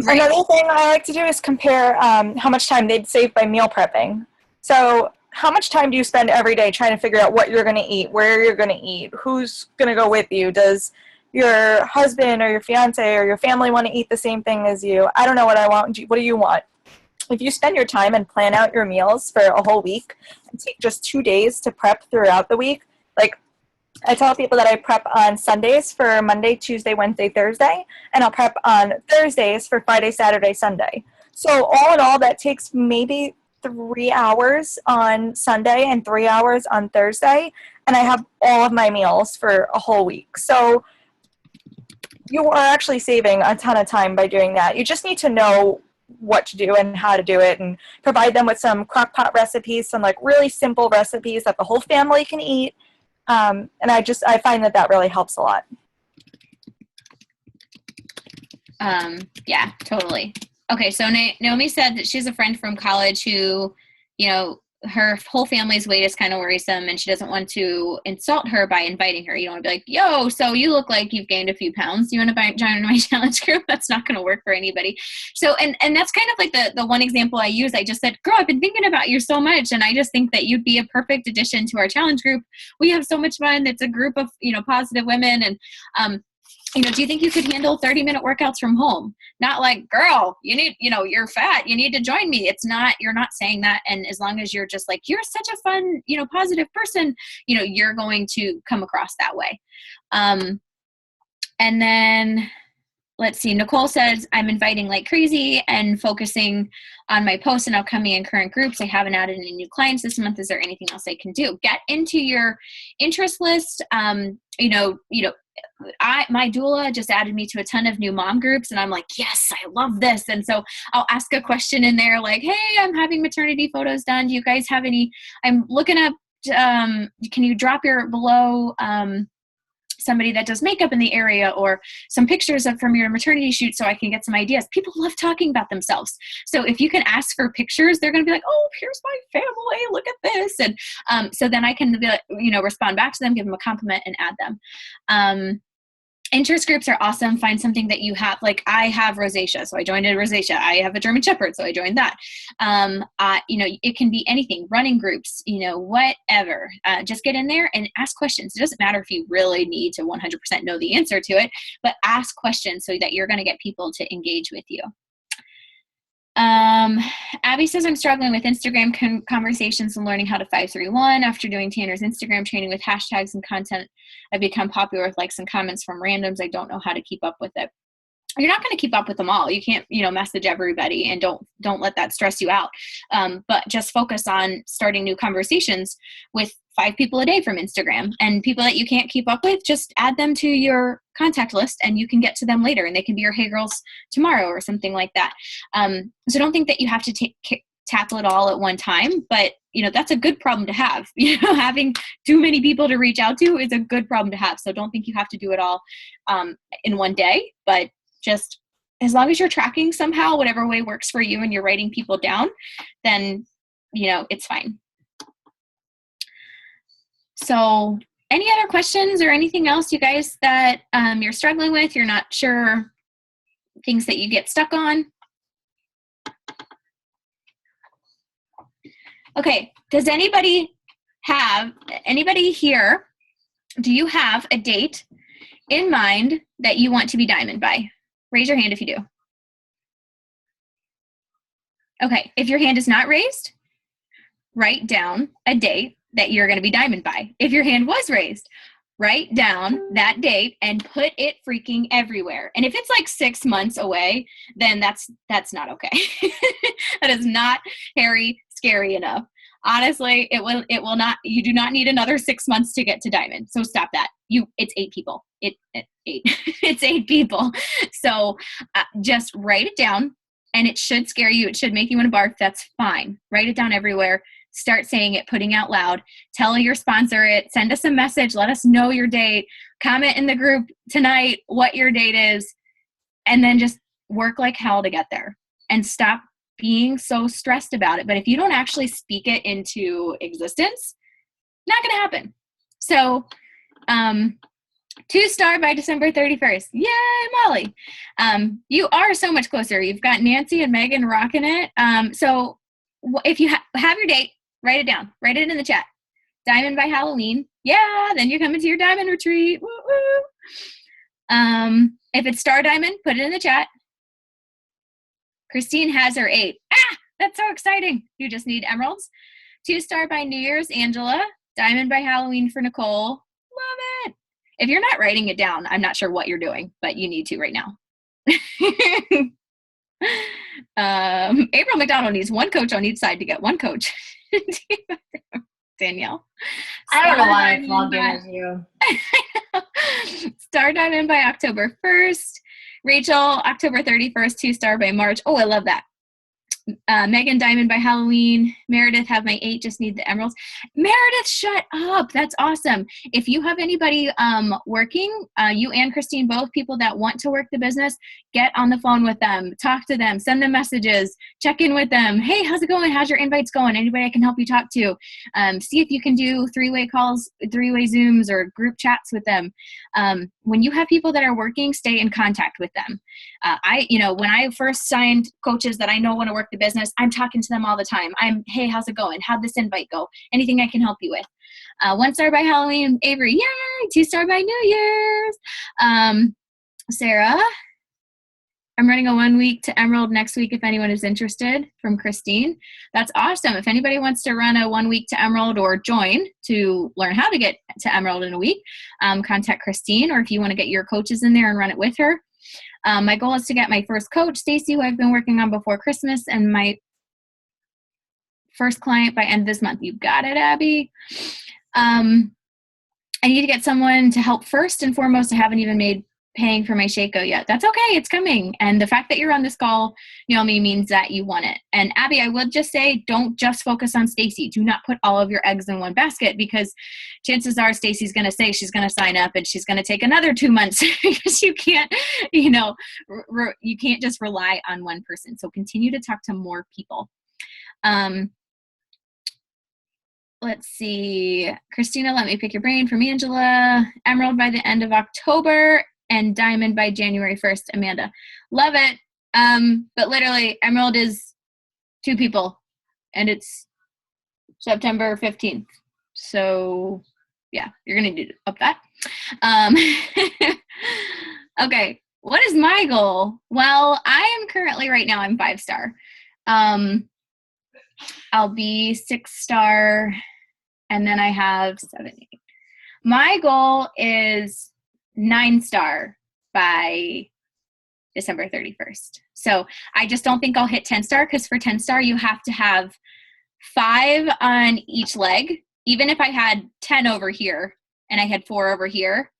Another thing I like to do is compare how much time they'd save by meal prepping. So how much time do you spend every day trying to figure out what you're going to eat, where you're going to eat, who's going to go with you? Does your husband or your fiance or your family want to eat the same thing as you? I don't know what I want. What do you want? If you spend your time and plan out your meals for a whole week and take just 2 days to prep throughout the week, like, I tell people that I prep on Sundays for Monday, Tuesday, Wednesday, Thursday, and I'll prep on Thursdays for Friday, Saturday, Sunday. So all in all, that takes maybe 3 hours on Sunday and 3 hours on Thursday, and I have all of my meals for a whole week. So you are actually saving a ton of time by doing that. You just need to know what to do and how to do it, and provide them with some crock pot recipes, some like really simple recipes that the whole family can eat. And I find that really helps a lot. Yeah, totally. Okay. So Naomi said that she has a friend from college who, her whole family's weight is kind of worrisome, and she doesn't want to insult her by inviting her. You don't want to be like, yo, so you look like you've gained a few pounds. You want to join my challenge group? That's not going to work for anybody. So, and that's kind of like the one example I use. I just said, girl, I've been thinking about you so much, and I just think that you'd be a perfect addition to our challenge group. We have so much fun. It's a group of, positive women. And, do you think you could handle 30-minute workouts from home? Not like, girl, you need, you're fat, you need to join me. It's not, you're not saying that. And as long as you're just like, you're such a fun, positive person, you're going to come across that way. And then let's see, Nicole says, I'm inviting like crazy and focusing on my posts and upcoming and current groups. I haven't added any new clients this month. Is there anything else I can do? Get into your interest list. My doula just added me to a ton of new mom groups, and I'm like, yes, I love this. And so I'll ask a question in there like, hey, I'm having maternity photos done. Do you guys have any? I'm looking up, can you drop your below somebody that does makeup in the area, or some pictures from your maternity shoot so I can get some ideas. People love talking about themselves. So if you can ask for pictures, they're going to be like, oh, here's my family, look at this. And so then I can be like, respond back to them, give them a compliment, and add them. Interest groups are awesome. Find something that you have. Like I have rosacea, so I joined a rosacea. I have a German Shepherd, so I joined that. It can be anything, running groups, whatever. Just get in there and ask questions. It doesn't matter if you really need to 100% know the answer to it, but ask questions so that you're going to get people to engage with you. Abby says, I'm struggling with Instagram conversations and learning how to 531. After doing Tanner's Instagram training with hashtags and content, I've become popular with likes and comments from randoms. I don't know how to keep up with it. you're not going to keep up with them all. You can't, message everybody, and don't let that stress you out. But just focus on starting new conversations with 5 people a day from Instagram, and people that you can't keep up with, just add them to your contact list and you can get to them later, and they can be your Hey Girls tomorrow or something like that. So don't think that you have to tackle it all at one time, but that's a good problem to have. Having too many people to reach out to is a good problem to have. So don't think you have to do it all in one day, but just as long as you're tracking somehow, whatever way works for you, and you're writing people down, then, it's fine. So any other questions or anything else, you guys, that you're struggling with, you're not sure, things that you get stuck on? Okay, does anybody here, do you have a date in mind that you want to be diamond by? Raise your hand if you do. Okay, if your hand is not raised, write down a date that you're going to be diamond by. If your hand was raised, write down that date and put it freaking everywhere. And if it's like 6 months away, then that's not okay. That is not hairy, scary enough. Honestly, it will not, you do not need another 6 months to get to diamond. So stop that. It's 8 people. It's 8 people. So just write it down, and it should scare you. It should make you want to barf. That's fine. Write it down everywhere. Start saying it, putting out loud. Tell your sponsor it. Send us a message. Let us know your date. Comment in the group tonight what your date is. And then just work like hell to get there. And stop being so stressed about it. But if you don't actually speak it into existence, not going to happen. So 2-star by December 31st. Yay, Molly. You are so much closer. You've got Nancy and Megan rocking it. So if you have your date, write it down. Write it in the chat. Diamond by Halloween. Yeah, then you're coming to your diamond retreat. Woo, woo. If it's star diamond, put it in the chat. Christine has her 8. That's so exciting. You just need emeralds. 2-star by New Year's, Angela. Diamond by Halloween for Nicole. Love it. If you're not writing it down, I'm not sure what you're doing, but you need to right now. April McDonald needs 1 coach on each side to get 1 coach. Danielle. I don't know why I'm logged in as you. Star diamond by October 1st. Rachel, October 31st, 2-star by March. Oh, I love that. Megan, diamond by Halloween. Meredith, have my 8, just need the emeralds. Meredith, shut up. That's awesome. If you have anybody working, you and Christine, both people that want to work the business, get on the phone with them, talk to them, send them messages, check in with them. Hey, how's it going? How's your invites going? Anybody I can help you talk to? See if you can do 3-way calls, 3-way Zooms, or group chats with them. When you have people that are working, stay in contact with them. When I first signed coaches that I know want to work the business, I'm talking to them all the time. Hey, how's it going? How'd this invite go? Anything I can help you with? 1-star by Halloween, Avery, yay! 2-star by New Year's. Sarah, I'm running a 1 week to Emerald next week if anyone is interested, from Christine. That's awesome. If anybody wants to run a 1 week to Emerald or join to learn how to get to Emerald in a week, contact Christine, or if you want to get your coaches in there and run it with her. My goal is to get my first coach, Stacy, who I've been working on before Christmas, and my first client by end of this month. You got it, Abby. I need to get someone to help first and foremost. I haven't even made paying for my Shaco yet. That's okay. It's coming. And the fact that you're on this call, Naomi, means that you want it. And Abby, I would just say, don't just focus on Stacy. Do not put all of your eggs in one basket, because chances are Stacy's going to say she's going to sign up and she's going to take another 2 months because you can't, you can't just rely on one person. So continue to talk to more people. Let's see. Christina, let me pick your brain from Angela. Emerald by the end of October and diamond by January 1st, Amanda. Love it. But literally, Emerald is 2 people, and it's September 15th. So, yeah, you're going to need to up that. Okay, what is my goal? Well, I am currently, right now, I'm 5-star. I'll be 6-star, and then I have 7, 8. My goal is 9-star by December 31st. So I just don't think I'll hit 10 star, because for 10 star, you have to have 5 on each leg. Even if I had 10 over here and I had 4 over here,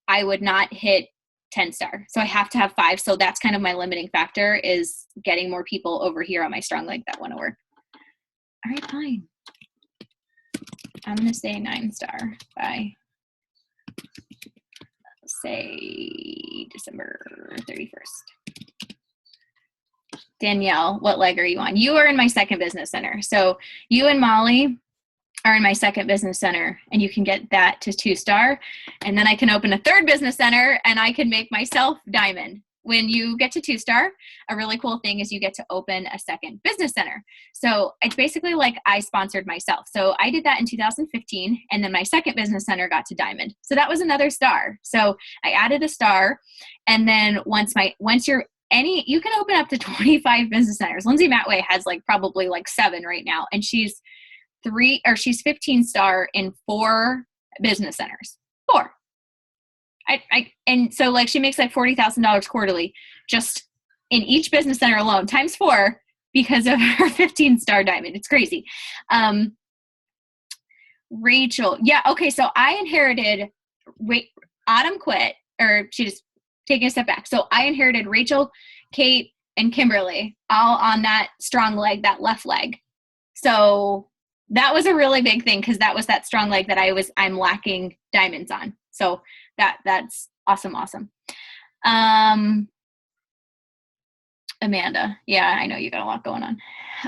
I would not hit 10 star. So I have to have 5. So that's kind of my limiting factor, is getting more people over here on my strong leg that want to work. All right, fine. I'm going to say 9 star by, say, December 31st. Danielle, what leg are you on? You are in my second business center. So you and Molly are in my second business center, and you can get that to 2 star. And then I can open a third business center and I can make myself diamond. When you get to 2 star, a really cool thing is you get to open a second business center. So it's basically like I sponsored myself. So I did that in 2015, and then my second business center got to diamond. So that was another star. So I added a star, and then once you're you can open up to 25 business centers. Lindsay Matway has probably 7 right now, and she's 15 star in 4 business centers. 4. And so she makes $40,000 quarterly just in each business center alone, times 4, because of her 15 star diamond. It's crazy. Rachel. Yeah. Okay. So I inherited, Autumn quit, or she just taking a step back. So I inherited Rachel, Kate, and Kimberly all on that strong leg, that left leg. So that was a really big thing, because that was that strong leg that I'm lacking diamonds on. So that's awesome. Amanda. Yeah, I know you got a lot going on.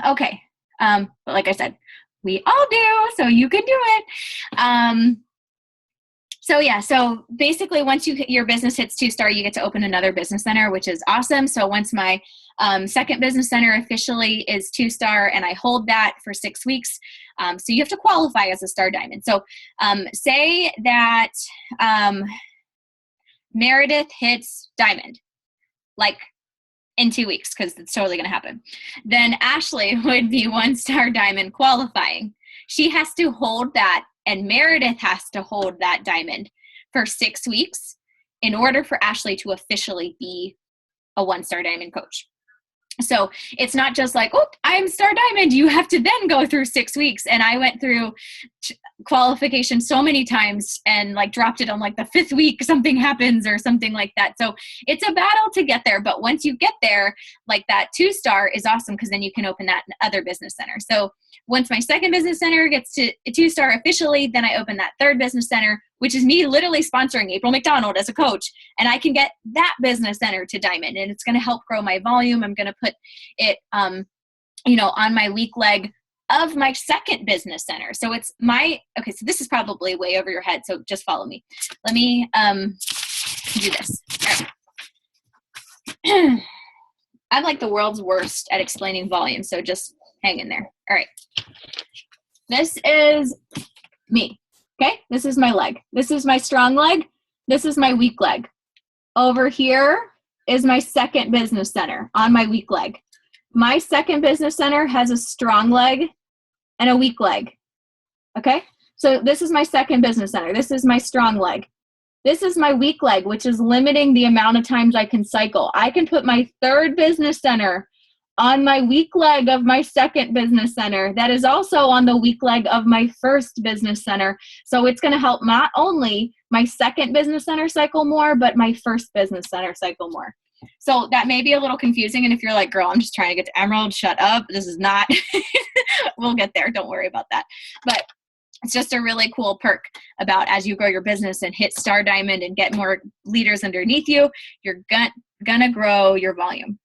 Okay. But like I said, we all do, so you can do it. So basically once your business hits 2 star, you get to open another business center, which is awesome. So once my second business center officially is 2 star, and I hold that for 6 weeks. So you have to qualify as a star diamond. So say that Meredith hits diamond, in 2 weeks, because it's totally going to happen. Then Ashley would be 1 star diamond qualifying. She has to hold that, and Meredith has to hold that diamond for 6 weeks in order for Ashley to officially be a 1 star diamond coach. So it's not just I'm star diamond. You have to then go through 6 weeks. And I went through qualification so many times and dropped it on the 5th week, something happens or something like that. So it's a battle to get there. But once you get there, that 2 star is awesome, because then you can open that other business center. So once my second business center gets to a 2 star officially, then I open that third business center, which is me literally sponsoring April McDonald as a coach. And I can get that business center to diamond, and it's going to help grow my volume. I'm going to put it, on my weak leg of my second business center. So it's okay, so this is probably way over your head, so just follow me. Let me do this. All right. I'm the world's worst at explaining volume, so just hang in there. All right. This is me. Okay? This is my leg. This is my strong leg. This is my weak leg. Over here is my second business center on my weak leg. My second business center has a strong leg and a weak leg. Okay? So this is my second business center. This is my strong leg. This is my weak leg, which is limiting the amount of times I can cycle. I can put my third business center on my weak leg of my second business center. That is also on the weak leg of my first business center. So it's going to help not only my second business center cycle more, but my first business center cycle more. So that may be a little confusing. And if you're like, girl, I'm just trying to get to Emerald, shut up. This is not, we'll get there. Don't worry about that. But it's just a really cool perk about as you grow your business and hit Star Diamond and get more leaders underneath you, you're gonna grow your volume.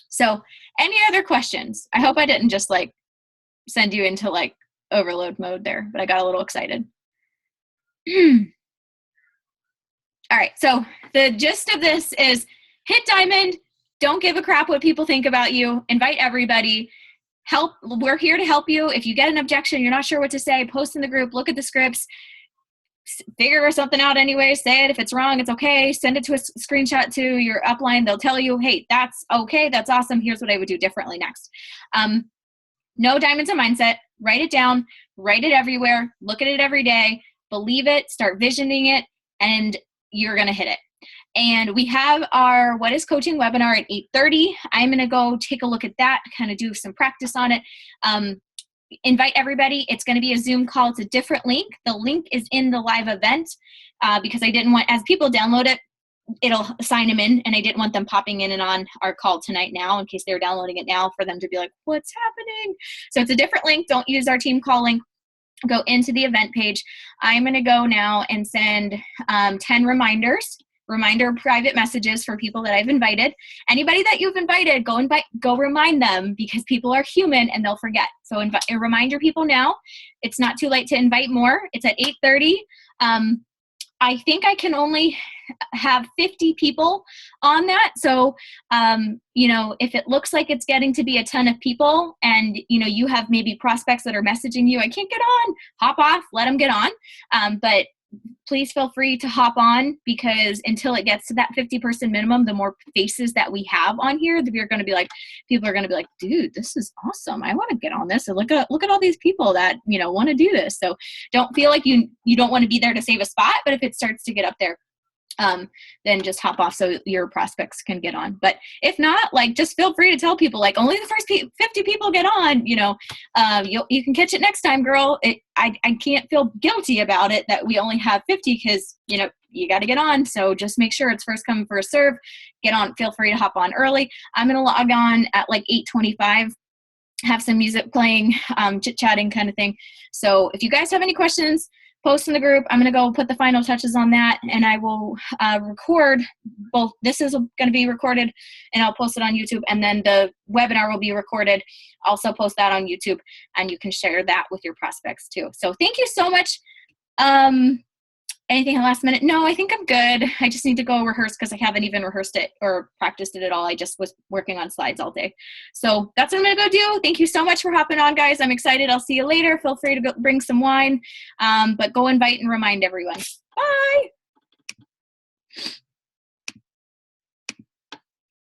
So any other questions? I hope I didn't just send you into overload mode there, but I got a little excited. All right, so the gist of this is hit diamond, don't give a crap what people think about you, invite everybody, help. We're here to help you. If you get an objection, you're not sure what to say, post in the group, look at the scripts, figure something out anyway, say it. If it's wrong, it's okay. Send it to a screenshot to your upline. They'll tell you, hey, that's okay. That's awesome. Here's what I would do differently next. No diamonds and mindset. Write it down. Write it everywhere. Look at it every day. Believe it. Start visioning it. And you're going to hit it. And we have our What is Coaching webinar at 8:30. I'm going to go take a look at that, kind of do some practice on it. Invite everybody. It's going to be a Zoom call. It's a different link. The link is in the live event because I didn't want, as people download it, it'll sign them in, and I didn't want them popping in and on our call tonight now in case they were downloading it now for them to be like, what's happening? So it's a different link. Don't use our team call link. Go into the event page. I'm going to go now and send 10 reminder private messages for people that I've invited. Anybody that you've invited, go remind them, because people are human and they'll forget. So remind your people now. It's not too late to invite more. It's at 8:30. I think I can only have 50 people on that. So, if it looks like it's getting to be a ton of people and, you have maybe prospects that are messaging you, I can't get on, hop off, let them get on. But please feel free to hop on, because until it gets to that 50-person minimum, the more faces that we have on here, people are going to be like, dude, this is awesome. I want to get on this. And look at all these people that, want to do this. So don't feel like you don't want to be there to save a spot, but if it starts to get up there, then just hop off so your prospects can get on. But if not, just feel free to tell people, only the first 50 people get on, you can catch it next time, girl. I can't feel guilty about it that we only have 50, because, you got to get on. So just make sure it's first come, first serve. Get on. Feel free to hop on early. I'm going to log on at 8:25. Have some music playing, chit-chatting kind of thing. So if you guys have any questions, post in the group. I'm going to go put the final touches on that, and I will record both. This is going to be recorded, and I'll post it on YouTube, and then the webinar will be recorded. Also post that on YouTube, and you can share that with your prospects too. So thank you so much. Anything last minute? No, I think I'm good. I just need to go rehearse, because I haven't even rehearsed it or practiced it at all. I just was working on slides all day. So that's what I'm going to go do. Thank you so much for hopping on, guys. I'm excited. I'll see you later. Feel free to bring some wine, but go invite and remind everyone. Bye.